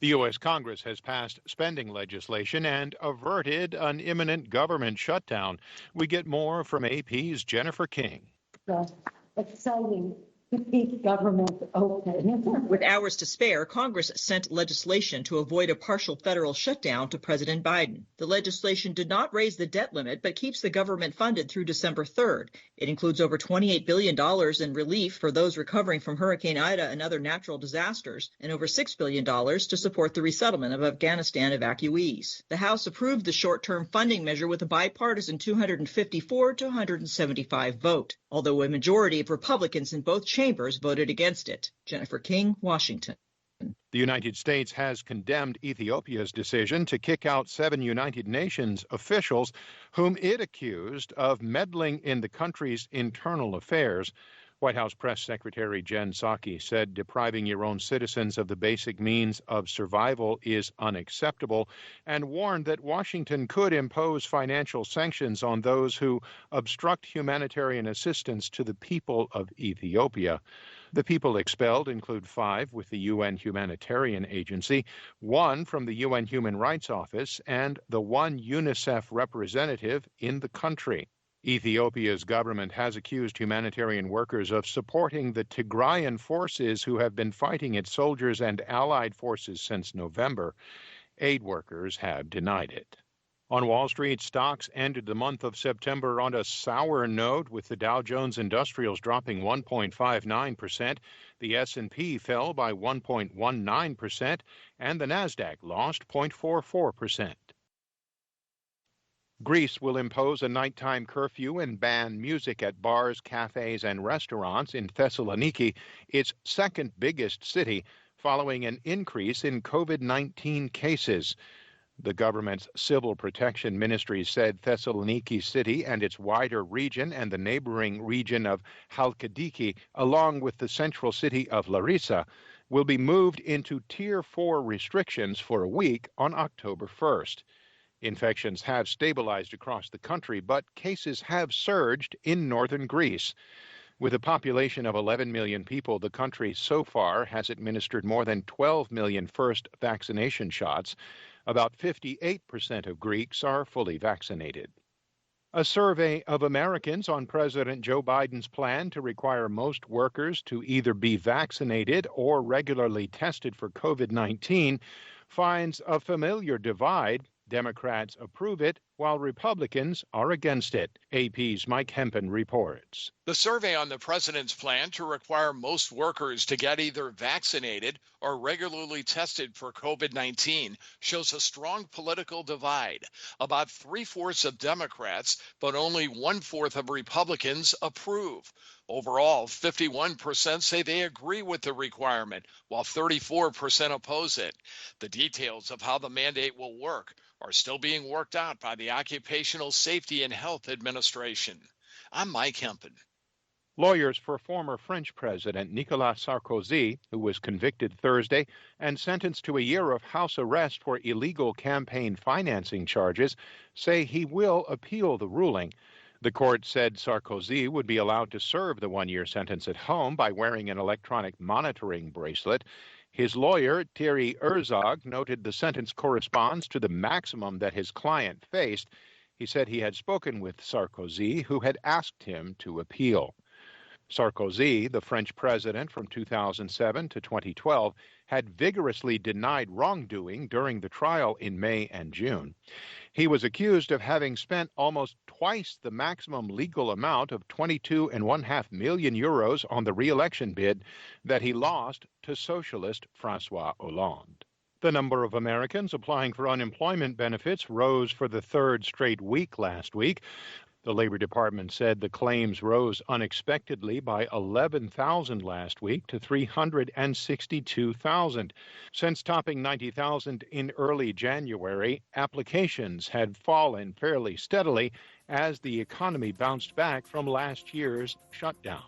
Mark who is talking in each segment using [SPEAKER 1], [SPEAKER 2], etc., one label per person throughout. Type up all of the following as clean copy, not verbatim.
[SPEAKER 1] The U.S. Congress has passed spending legislation and averted an imminent government shutdown. We get more from AP's Jennifer King.
[SPEAKER 2] Exciting to keep government open.
[SPEAKER 3] With hours to spare, Congress sent legislation to avoid a partial federal shutdown to President Biden. The legislation did not raise the debt limit, but keeps the government funded through December 3rd. It includes over $28 billion in relief for those recovering from Hurricane Ida and other natural disasters, and over $6 billion to support the resettlement of Afghanistan evacuees. The House approved the short-term funding measure with a bipartisan 254 to 175 vote, although a majority of Republicans in both chambers voted against it. Jennifer King, Washington.
[SPEAKER 1] The United States has condemned Ethiopia's decision to kick out 7 United Nations officials whom it accused of meddling in the country's internal affairs. White House Press Secretary Jen Psaki said depriving your own citizens of the basic means of survival is unacceptable, and warned that Washington could impose financial sanctions on those who obstruct humanitarian assistance to the people of Ethiopia. The people expelled include 5 with the UN Humanitarian Agency, 1 from the UN Human Rights Office, and the 1 UNICEF representative in the country. Ethiopia's government has accused humanitarian workers of supporting the Tigrayan forces who have been fighting its soldiers and allied forces since November. Aid workers have denied it. On Wall Street, stocks ended the month of September on a sour note, with the Dow Jones Industrials dropping 1.59%, the S&P fell by 1.19%, and the Nasdaq lost 0.44%. Greece will impose a nighttime curfew and ban music at bars, cafes, and restaurants in Thessaloniki, its second biggest city, following an increase in COVID-19 cases. The government's civil protection ministry said Thessaloniki City and its wider region and the neighboring region of Halkidiki, along with the central city of Larissa, will be moved into Tier 4 restrictions for a week on October 1st. Infections have stabilized across the country, but cases have surged in northern Greece. With a population of 11 million people, the country so far has administered more than 12 million first vaccination shots. About 58% of Greeks are fully vaccinated. A survey of Americans on President Joe Biden's plan to require most workers to either be vaccinated or regularly tested for COVID-19 finds a familiar divide. Democrats approve it, while Republicans are against it. AP's Mike Hempen reports.
[SPEAKER 4] The survey on the president's plan to require most workers to get either vaccinated or regularly tested for COVID-19 shows a strong political divide. About 3/4 of Democrats, but only 1/4 of Republicans approve. Overall, 51% say they agree with the requirement, while 34% oppose it. The details of how the mandate will work are still being worked out by the Occupational Safety and Health Administration. I'm Mike Hempen.
[SPEAKER 1] Lawyers for former French President Nicolas Sarkozy, who was convicted Thursday and sentenced to a year of house arrest for illegal campaign financing charges, say he will appeal the ruling. The court said Sarkozy would be allowed to serve the 1-year sentence at home by wearing an electronic monitoring bracelet. His lawyer, Thierry Herzog, noted the sentence corresponds to the maximum that his client faced. He said he had spoken with Sarkozy, who had asked him to appeal. Sarkozy, the French president from 2007 to 2012, had vigorously denied wrongdoing during the trial in May and June. He was accused of having spent almost twice the maximum legal amount of 22.5 million euros on the re-election bid that he lost to socialist François Hollande. The number of Americans applying for unemployment benefits rose for the 3rd straight week last week. The Labor Department said the claims rose unexpectedly by 11,000 last week to 362,000. Since topping 90,000 in early January, applications had fallen fairly steadily as the economy bounced back from last year's shutdown.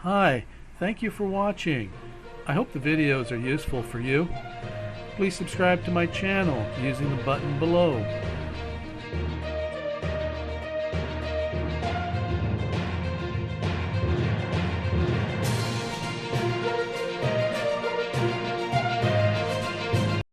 [SPEAKER 5] Hi, thank you for watching. I hope the videos are useful for you. Please subscribe to my channel using the button below.